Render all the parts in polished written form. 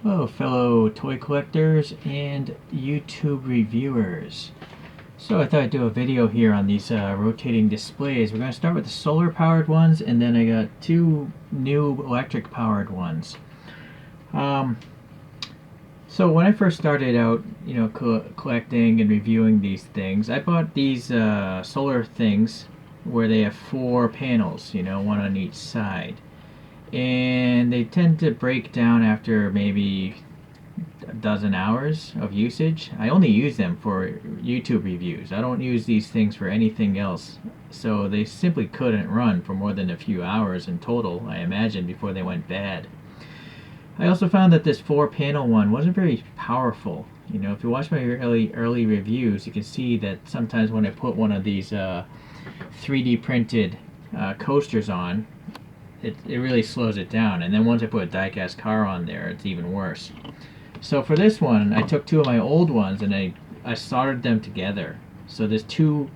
Hello, fellow toy collectors and YouTube reviewers. So I thought I'd do a video here on these rotating displays. We're going to start with the solar powered ones, and then I got two new electric powered ones. So when I first started out, collecting and reviewing these things, I bought these solar things where they have 4 panels, one on each side. And they tend to break down after maybe a dozen hours of usage. I only use them for YouTube reviews. I don't use these things for anything else. So they simply couldn't run for more than a few hours in total, I imagine, before they went bad. I also found that this 4-panel one wasn't very powerful. If you watch my early reviews, you can see that sometimes when I put one of these 3D printed coasters on, it really slows it down. And then once I put a die-cast car on there, it's even worse. So for this one, I took 2 of my old ones and I soldered them together. So there's two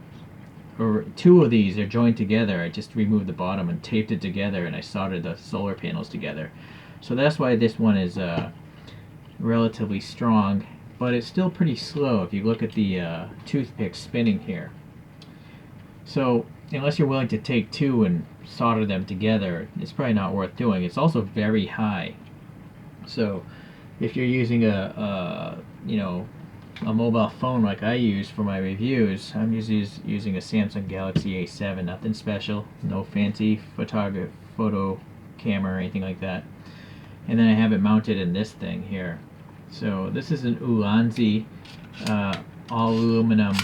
of these are joined together. I just removed the bottom and taped it together, and I soldered the solar panels together. So that's why this one is relatively strong, but it's still pretty slow if you look at the toothpick spinning here. So unless you're willing to take 2 and solder them together, it's probably not worth doing. It's also very high. So if you're using a mobile phone like I use for my reviews, I'm usually using a Samsung Galaxy A7, nothing special, no fancy photo camera or anything like that. And then I have it mounted in this thing here. So this is an Ulanzi all aluminum,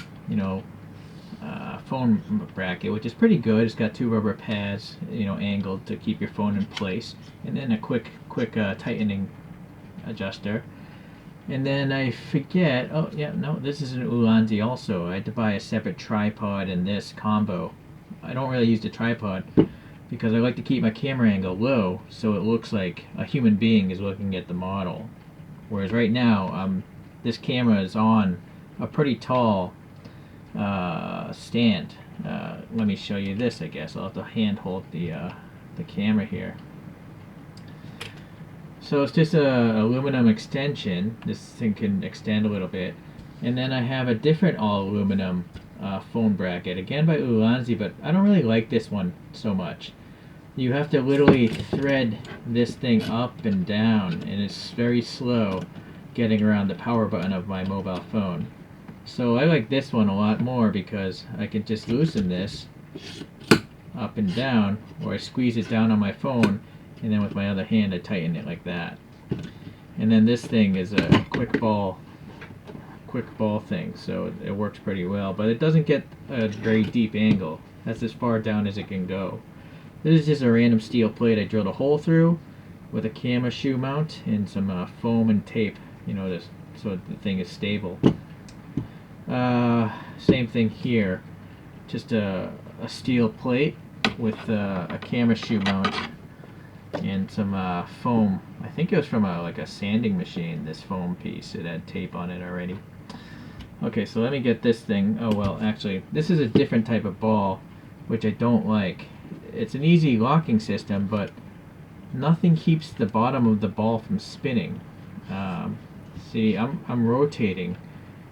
phone bracket, which is pretty good. It's got 2 rubber pads, angled to keep your phone in place, and then a quick tightening adjuster. And then I forget, oh yeah, no, this is an Ulanzi also. I had to buy a separate tripod and this combo. I don't really use the tripod because I like to keep my camera angle low so it looks like a human being is looking at the model. Whereas right now, this camera is on a pretty tall stand. Let me show you this, I guess. I'll have to hand hold the camera here. So it's just a aluminum extension. This thing can extend a little bit. And then I have a different all aluminum phone bracket, again by Ulanzi, but I don't really like this one so much. You have to literally thread this thing up and down, and it's very slow getting around the power button of my mobile phone. So I like this one a lot more because I can just loosen this up and down, or I squeeze it down on my phone, and then with my other hand I tighten it like that. And then this thing is a quick ball thing, so it works pretty well, but it doesn't get a very deep angle. That's as far down as it can go. This is just a random steel plate I drilled a hole through with a camera shoe mount and some foam and tape, so the thing is stable. Same thing here, just a steel plate with a camera shoe mount and some foam. I think it was from like a sanding machine, this foam piece. It had tape on it already. Okay, so let me get this thing. Oh well, actually, this is a different type of ball, which I don't like. It's an easy locking system, but nothing keeps the bottom of the ball from spinning. See, I'm rotating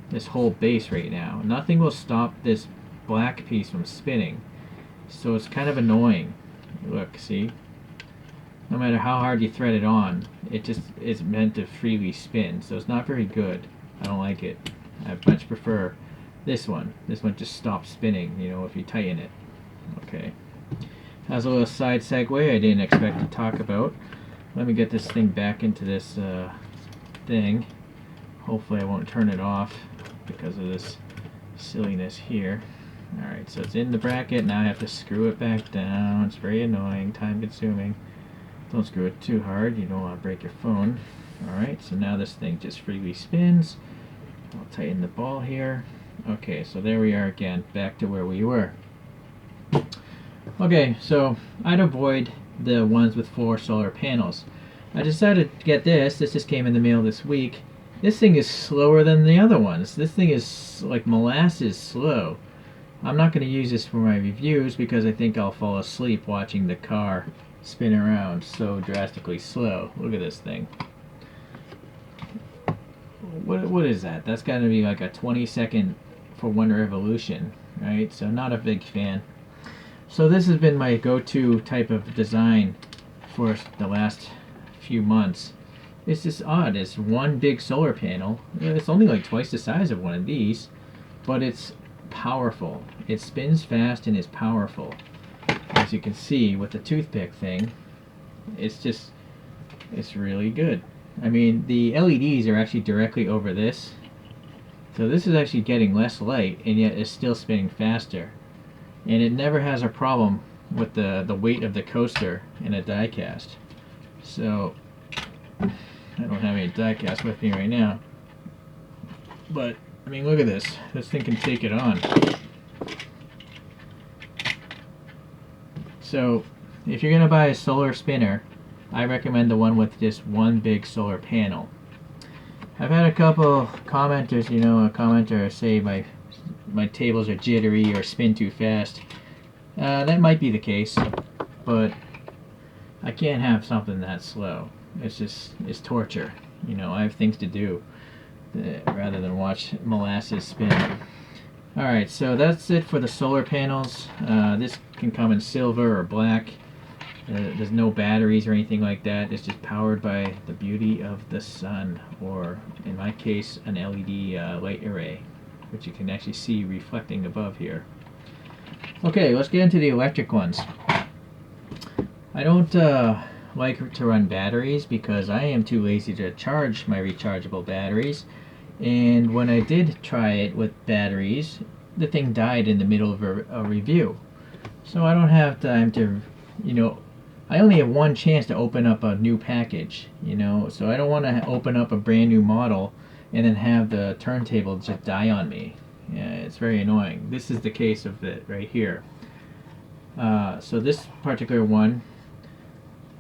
this whole base right now. Nothing will stop this black piece from spinning, so it's kind of annoying. Look, see? No matter how hard you thread it on, it just is meant to freely spin, so it's not very good. I don't like it. I much prefer this one. This one just stops spinning, if you tighten it. Okay. Has a little side segue I didn't expect to talk about. Let me get this thing back into this thing. Hopefully I won't turn it off because of this silliness here. Alright, so it's in the bracket. Now I have to screw it back down. It's very annoying, time consuming. Don't screw it too hard, you don't want to break your phone. Alright, so now this thing just freely spins. I'll tighten the ball here. Okay, so there we are again, back to where we were. Okay, so I'd avoid the ones with 4 solar panels. I decided to get this. This just came in the mail this week. This thing is slower than the other ones. This thing is like molasses slow. I'm not going to use this for my reviews because I think I'll fall asleep watching the car spin around so drastically slow. Look at this thing. what is that? That's got to be like a 20-second for one revolution, right? So not a big fan. So this has been my go-to type of design for the last few months. It's just odd. It's one big solar panel. It's only like twice the size of one of these, but it's powerful. It spins fast and is powerful. As you can see with the toothpick thing, it's really good. I mean, the LEDs are actually directly over this, so this is actually getting less light, and yet it's still spinning faster. And it never has a problem with the weight of the coaster in a die cast. So I don't have any die cast with me right now, but I mean, look at this. This thing can take it on. So if you're gonna buy a solar spinner, I recommend the one with just one big solar panel. I've had a couple commenters, a commenter say my tables are jittery or spin too fast. That might be the case, but I can't have something that slow. It's torture. I have things to do rather than watch molasses spin. Alright, so that's it for the solar panels. This can come in silver or black. There's no batteries or anything like that. It's just powered by the beauty of the sun, or in my case, an LED light array, which you can actually see reflecting above here. Okay, let's get into the electric ones. I don't like to run batteries because I am too lazy to charge my rechargeable batteries. And when I did try it with batteries, the thing died in the middle of a review. So I don't have time to, I only have one chance to open up a new package, so I don't want to open up a brand new model and then have the turntable just die on me. Yeah, it's very annoying. This is the case of it right here. So this particular one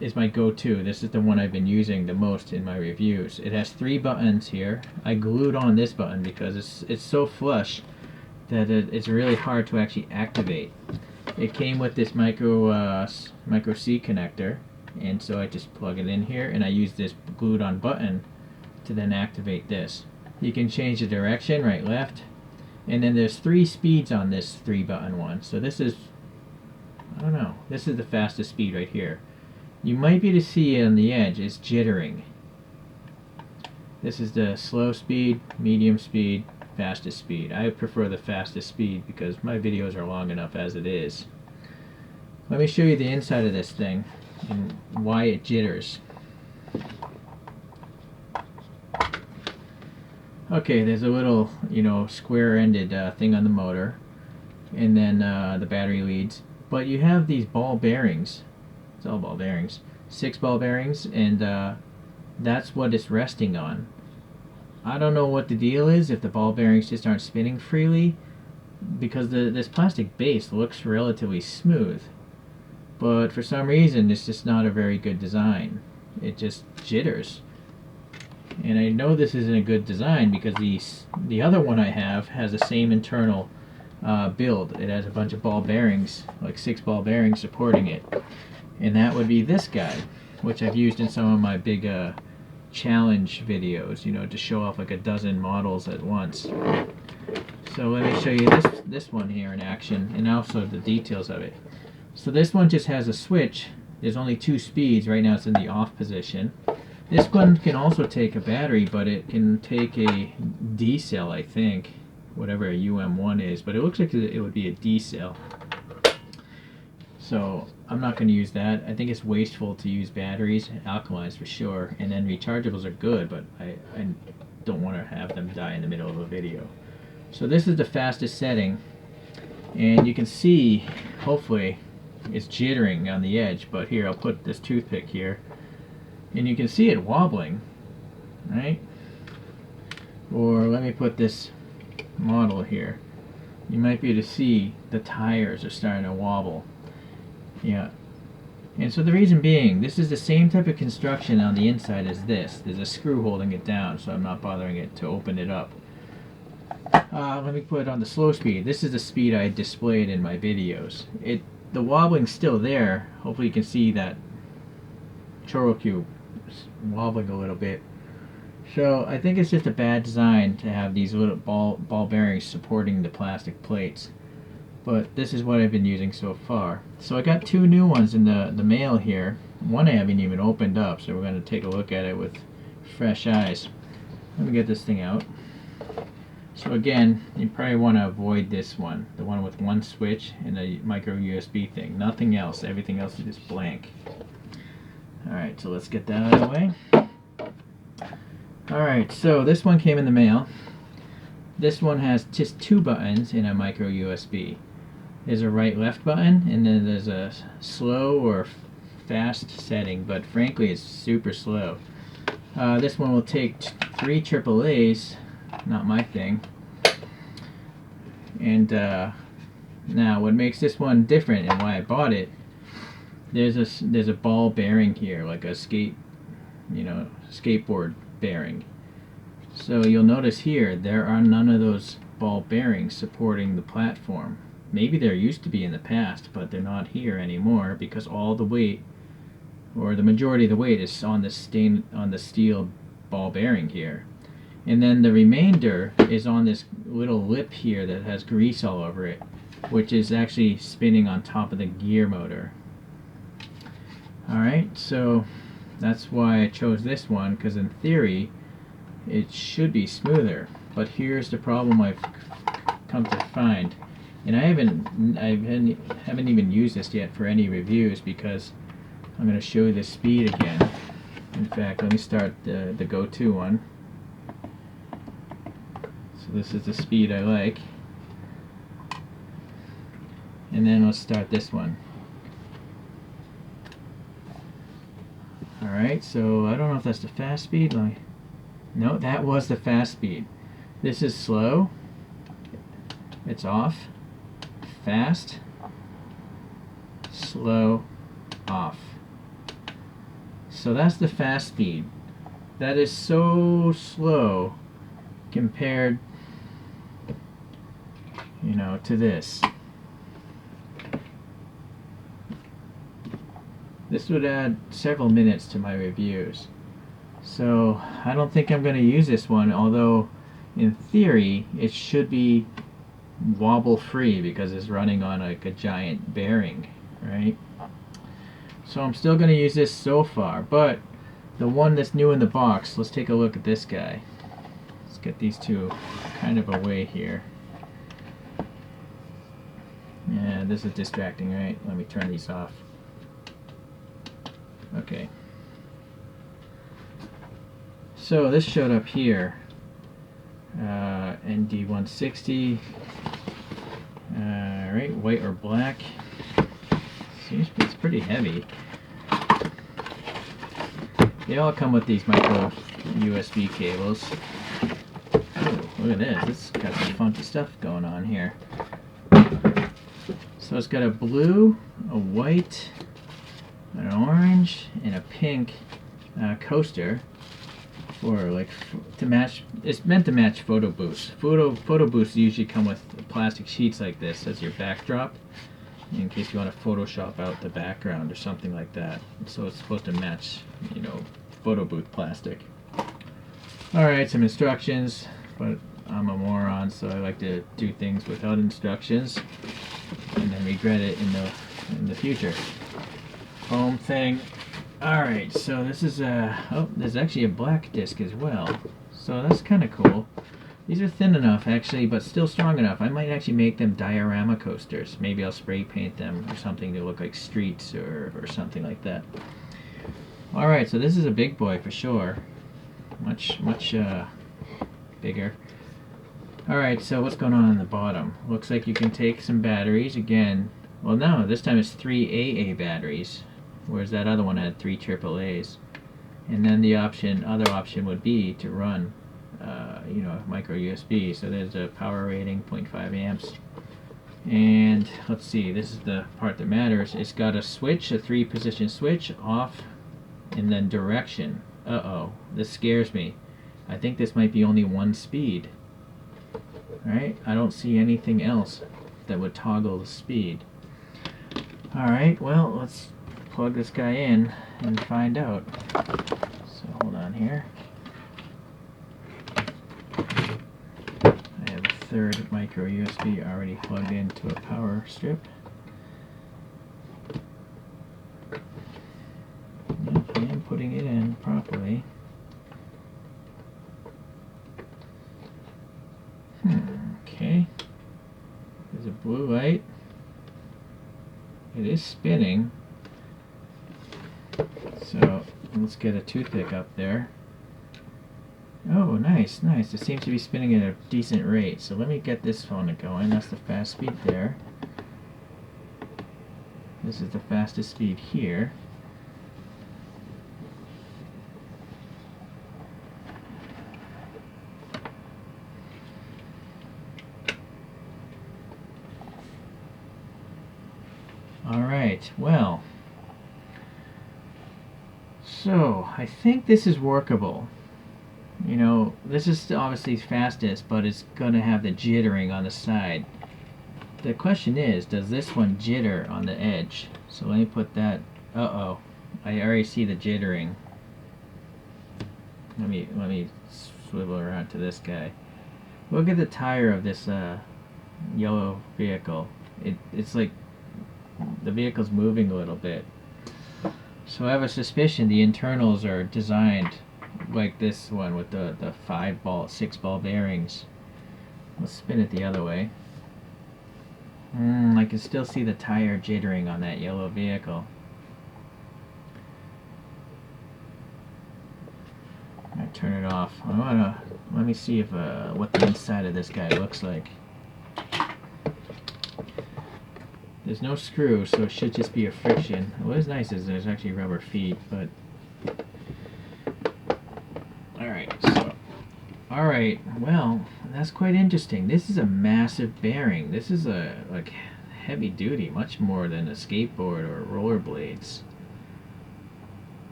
is my go-to. This is the one I've been using the most in my reviews. It has 3 buttons here. I glued on this button because it's so flush that it's really hard to actually activate. It came with this micro C connector, and so I just plug it in here, and I use this glued on button to then activate this. You can change the direction, right, left, and then there's 3 speeds on this 3-button one. So this is, I don't know, this is the fastest speed right here. You might be able to see it on the edge, it's jittering. This is the slow speed, medium speed, fastest speed. I prefer the fastest speed because my videos are long enough as it is. Let me show you the inside of this thing and why it jitters. Okay, there's a little, square-ended thing on the motor, and then the battery leads. But you have these ball bearings. It's all ball bearings. 6 ball bearings, and that's what it's resting on. I don't know what the deal is if the ball bearings just aren't spinning freely, because this plastic base looks relatively smooth. But for some reason, it's just not a very good design. It just jitters. And I know this isn't a good design because the other one I have has the same internal build. It has a bunch of ball bearings, like 6 ball bearings supporting it. And that would be this guy, which I've used in some of my big challenge videos, to show off like a dozen models at once. So let me show you this one here in action, and also the details of it. So this one just has a switch. There's only 2 speeds. Right now it's in the off position. This one can also take a battery, but it can take a D cell, I think, whatever a UM1 is, but it looks like it would be a D cell. So I'm not going to use that. I think it's wasteful to use batteries, alkalines for sure, and then rechargeables are good, but I don't want to have them die in the middle of a video. So this is the fastest setting, and you can see, hopefully, it's jittering on the edge, but here, I'll put this toothpick here, and you can see it wobbling, right? Or let me put this model here. You might be able to see the tires are starting to wobble. Yeah. And so the reason being, this is the same type of construction on the inside as this. There's a screw holding it down, so I'm not bothering it to open it up. Let me put it on the slow speed. This is the speed I displayed in my videos. The wobbling's still there. Hopefully you can see that choro cube wobbling a little bit. So I think it's just a bad design to have these little ball bearings supporting the plastic plates. But this is what I've been using so far. So I got two new ones in the mail here. One I haven't even opened up, so we're going to take a look at it with fresh eyes. Let me get this thing out. So again, you probably want to avoid this one, the one with one switch and a micro USB thing. Nothing else. Everything else is just blank. Alright, so let's get that out of the way. Alright, so this one came in the mail. This one has just two buttons and a micro USB. There's a right-left button, and then there's a slow or fast setting, but frankly it's super slow. This one will take 3 AAAs, not my thing. And now what makes this one different and why I bought it, there's a ball bearing here, like a skateboard bearing. So you'll notice here there are none of those ball bearings supporting the platform. Maybe there used to be in the past, but they're not here anymore because all the weight, or the majority of the weight, is on the steel ball bearing here. And then the remainder is on this little lip here that has grease all over it, which is actually spinning on top of the gear motor. Alright, so that's why I chose this one, because in theory it should be smoother. But here's the problem I've come to find. And I haven't even used this yet for any reviews because I'm going to show you the speed again. In fact, let me start the go-to one. So this is the speed I like. And then let's start this one. Alright, so I don't know if that's the fast speed. No, that was the fast speed. This is slow. It's off. Fast. Slow. Off. So that's the fast speed. That is so slow compared, to this. This would add several minutes to my reviews. So I don't think I'm going to use this one, although in theory it should be wobble free because it's running on like a giant bearing, right? So I'm still going to use this so far, but the one that's new in the box, let's take a look at this guy. Let's get these two kind of away here. Yeah, this is distracting, right? Let me turn these off. Okay. So this showed up here. ND160. Right, white or black. Seems it's pretty heavy. They all come with these micro USB cables. Ooh, look at this. This has got some funky stuff going on here. So it's got a blue, a white, an orange, and a pink coaster for to match. It's meant to match photo booths. Photo booths usually come with plastic sheets like this as your backdrop, in case you want to Photoshop out the background or something like that. So it's supposed to match, photo booth plastic. Alright, some instructions, but I'm a moron, so I like to do things without instructions and then regret it in the future. Home thing. Alright, so this is there's actually a black disc as well. So that's kind of cool. These are thin enough actually, but still strong enough. I might actually make them diorama coasters. Maybe I'll spray paint them or something to look like streets or something like that. Alright, so this is a big boy for sure. Much bigger. Alright, so what's going on the bottom? Looks like you can take some batteries again. Well, no, this time it's 3 AA batteries, whereas that other one had 3 AAAs. And then the other option would be to run, micro USB. So there's a power rating, 0.5 amps. And let's see, this is the part that matters. It's got a switch, a 3-position switch, off, and then direction. Uh-oh, this scares me. I think this might be only one speed. Alright, I don't see anything else that would toggle the speed. Alright, well, let's plug this guy in and find out. So hold on here. third micro USB already plugged into a power strip. Yep, I am putting it in properly. Okay. There's a blue light. It is spinning. So let's get a toothpick up there. Oh, nice, nice. It seems to be spinning at a decent rate. So let me get this phone going. That's the fast speed there. This is the fastest speed here. Alright, well, so I think this is workable. You know, this is obviously fastest, but it's going to have the jittering on the side. The question is, does this one jitter on the edge? So let me put that, uh-oh, I already see the jittering. Let me swivel around to this guy. Look at the tire of this yellow vehicle. It's like the vehicle's moving a little bit. So I have a suspicion the internals are designed like this one with the 6 ball bearings. Let's spin it the other way. I can still see the tire jittering on that yellow vehicle. I turn it off. Let me see if what the inside of this guy looks like. There's no screw, so it should just be a friction. What is nice is there's actually rubber feet, but alright, well, that's quite interesting. This is a massive bearing. This is a heavy duty, much more than a skateboard or rollerblades.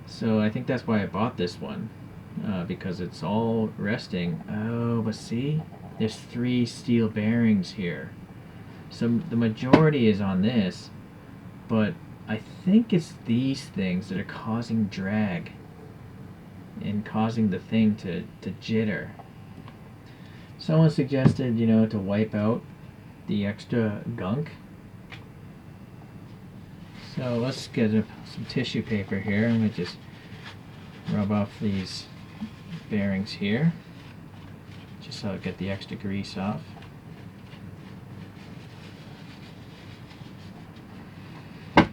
So I think that's why I bought this one, because it's all resting. Oh, but see, there's 3 steel bearings here. So the majority is on this, but I think it's these things that are causing drag and causing the thing to jitter. Someone suggested, you know, to wipe out the extra gunk. So let's get some tissue paper here. I'm going to just rub off these bearings here, just so I get the extra grease off. I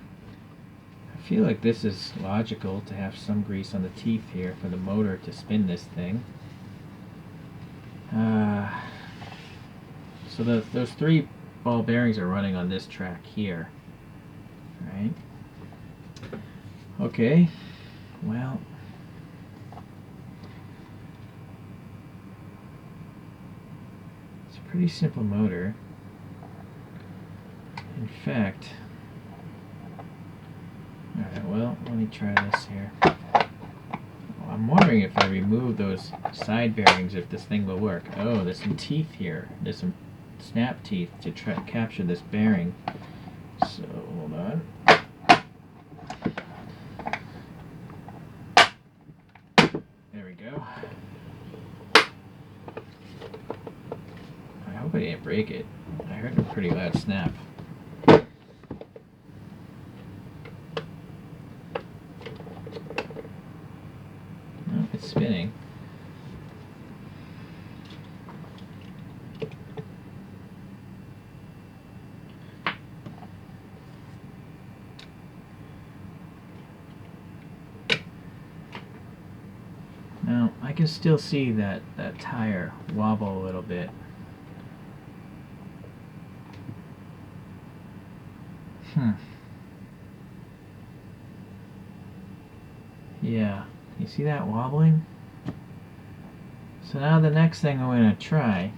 feel like this is logical to have some grease on the teeth here for the motor to spin this thing. So those 3 ball bearings are running on this track here, right? Okay, well, it's a pretty simple motor. In fact, alright, well, let me try this here. I'm wondering if I remove those side bearings, if this thing will work. Oh, there's some teeth here. There's some snap teeth to try to capture this bearing. So, hold on. There we go. I hope I didn't break it. I heard a pretty loud snap. It's spinning. Now I can still see that tire wobble a little bit. Yeah. You see that wobbling? So now the next thing I'm going to try,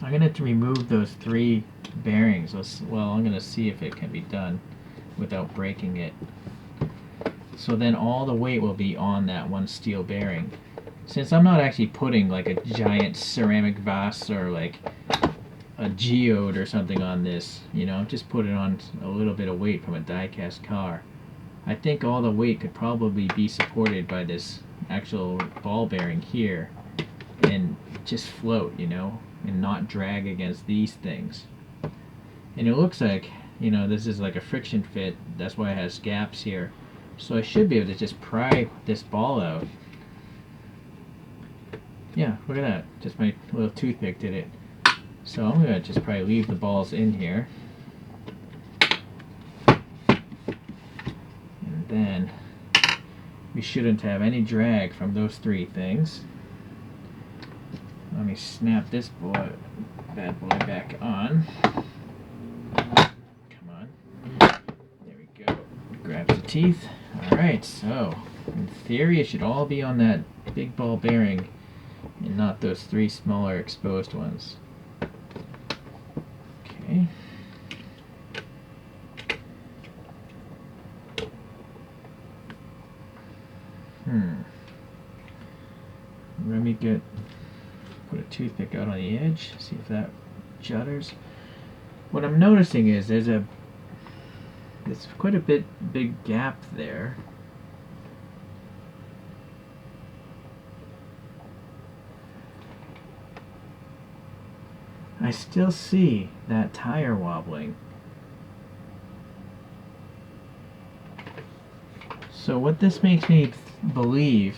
I'm going to remove those 3 bearings. I'm going to see if it can be done without breaking it. So then all the weight will be on that one steel bearing. Since I'm not actually putting like a giant ceramic vase or like a geode or something on this, you know, just put it on a little bit of weight from a die-cast car. I think all the weight could probably be supported by this actual ball bearing here and just float, you know. and not drag against these things. And it looks like, this is like a friction fit. That's why it has gaps here. So I should be able to just pry this ball out. Yeah, look at that. Just my little toothpick did it. So I'm going to just probably leave the balls in here. And then we shouldn't have any drag from those three things. Let me snap this bad boy back on. Come on. There we go. Grabs the teeth. Alright, so in theory it should all be on that big ball bearing and not those three smaller exposed ones. Okay. Let me put a toothpick out on the edge, see if that jutters. What I'm noticing is there's quite a big gap there. I still see that tire wobbling. So what this makes me believe,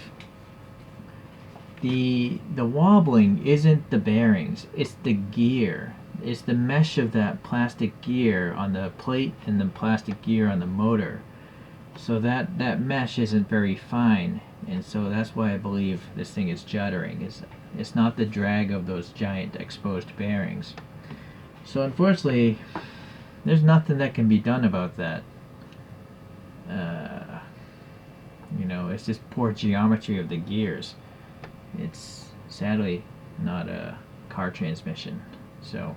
the wobbling isn't the bearings, it's the gear. It's the mesh of that plastic gear on the plate and the plastic gear on the motor. So that mesh isn't very fine, and so that's why I believe this thing is juttering. It's not the drag of those giant exposed bearings. So unfortunately, there's nothing that can be done about that. It's just poor geometry of the gears. It's sadly not a car transmission. So,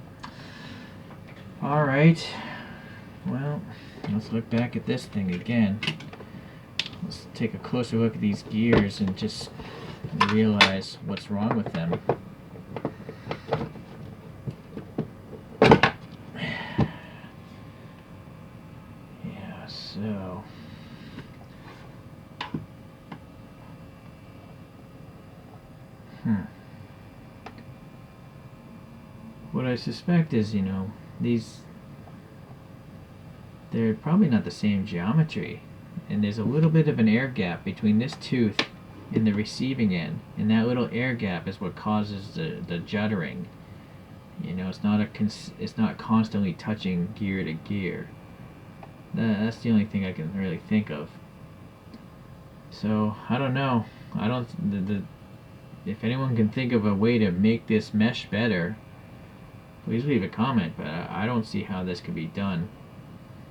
alright, well, let's look back at this thing again. Let's take a closer look at these gears and just realize what's wrong with them. Yeah, so what I suspect is, they're probably not the same geometry, and there's a little bit of an air gap between this tooth and the receiving end, and that little air gap is what causes the juttering. It's not constantly touching gear to gear. That's the only thing I can really think of. So I don't know. If anyone can think of a way to make this mesh better, please leave a comment, but I don't see how this could be done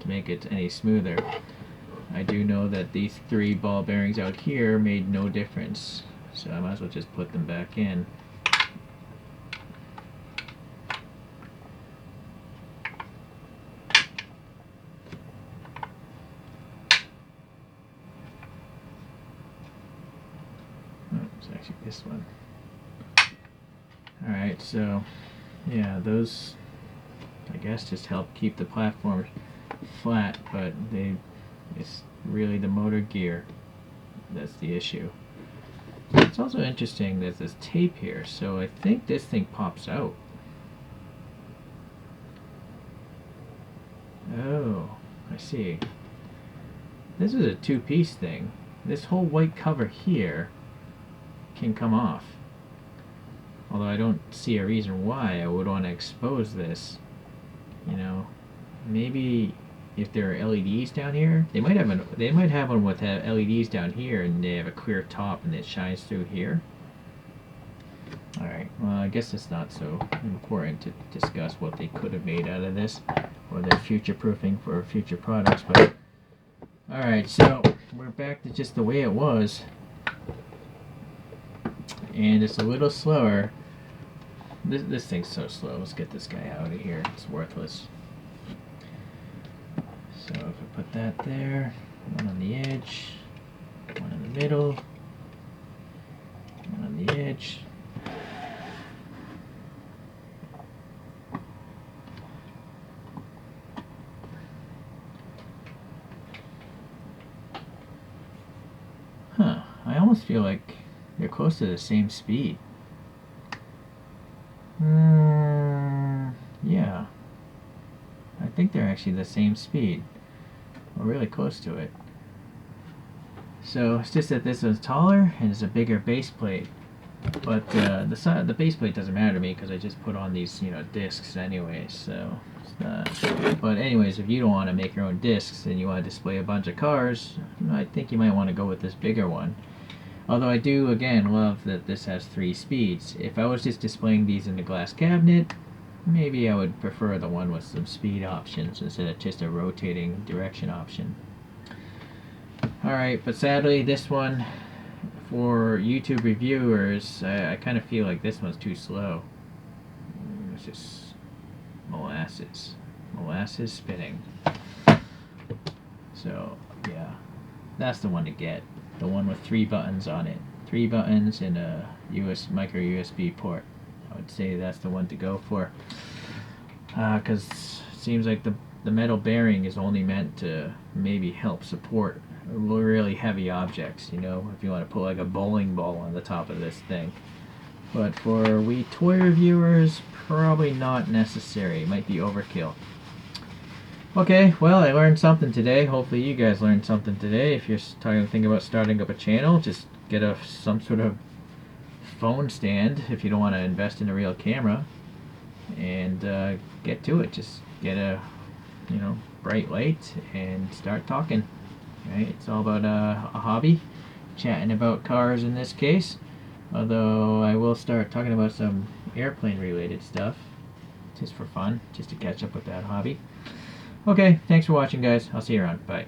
to make it any smoother. I do know that these three ball bearings out here made no difference, so I might as well just put them back in. It's actually this one. Alright, so yeah, those I guess just help keep the platform flat, but it's really the motor gear that's the issue. It's also interesting there's this tape here, so I think this thing pops out. Oh, I see. This is a two-piece thing. This whole white cover here can come off. Although I don't see a reason why I would want to expose this. Maybe if there are LEDs down here, they might have one with LEDs down here, and they have a clear top and it shines through here. Alright, well, I guess it's not so important to discuss what they could have made out of this or their future proofing for future products, but alright, so we're back to just the way it was, and it's a little slower. This thing's so slow. Let's get this guy out of here. It's worthless. So if I put that there, one on the edge, one in the middle, one on the edge. I almost feel like they're close to the same speed. Yeah. I think they're actually the same speed. We're really close to it. So it's just that this is taller and it's a bigger base plate. But the base plate doesn't matter to me because I just put on these discs anyway. So, but anyways, if you don't want to make your own discs and you want to display a bunch of cars, I think you might want to go with this bigger one. Although I do again love that this has 3 speeds. If I was just displaying these in the glass cabinet, maybe I would prefer the one with some speed options instead of just a rotating direction option. Alright, but sadly this one, for YouTube reviewers, I kind of feel like this one's too slow. It's just molasses spinning. So yeah, that's the one to get. The one with 3 buttons on it. 3 buttons and a micro USB port. I would say that's the one to go for. Because it seems like the metal bearing is only meant to maybe help support really heavy objects, if you want to put like a bowling ball on the top of this thing. But for we toy reviewers, probably not necessary. It might be overkill. Okay, well, I learned something today. Hopefully you guys learned something today. If you're thinking about starting up a channel, just get some sort of phone stand if you don't want to invest in a real camera, and get to it. Just get a bright light and start talking. Right? It's all about a hobby, chatting about cars in this case. Although I will start talking about some airplane related stuff just for fun, just to catch up with that hobby. Okay, thanks for watching, guys. I'll see you around. Bye.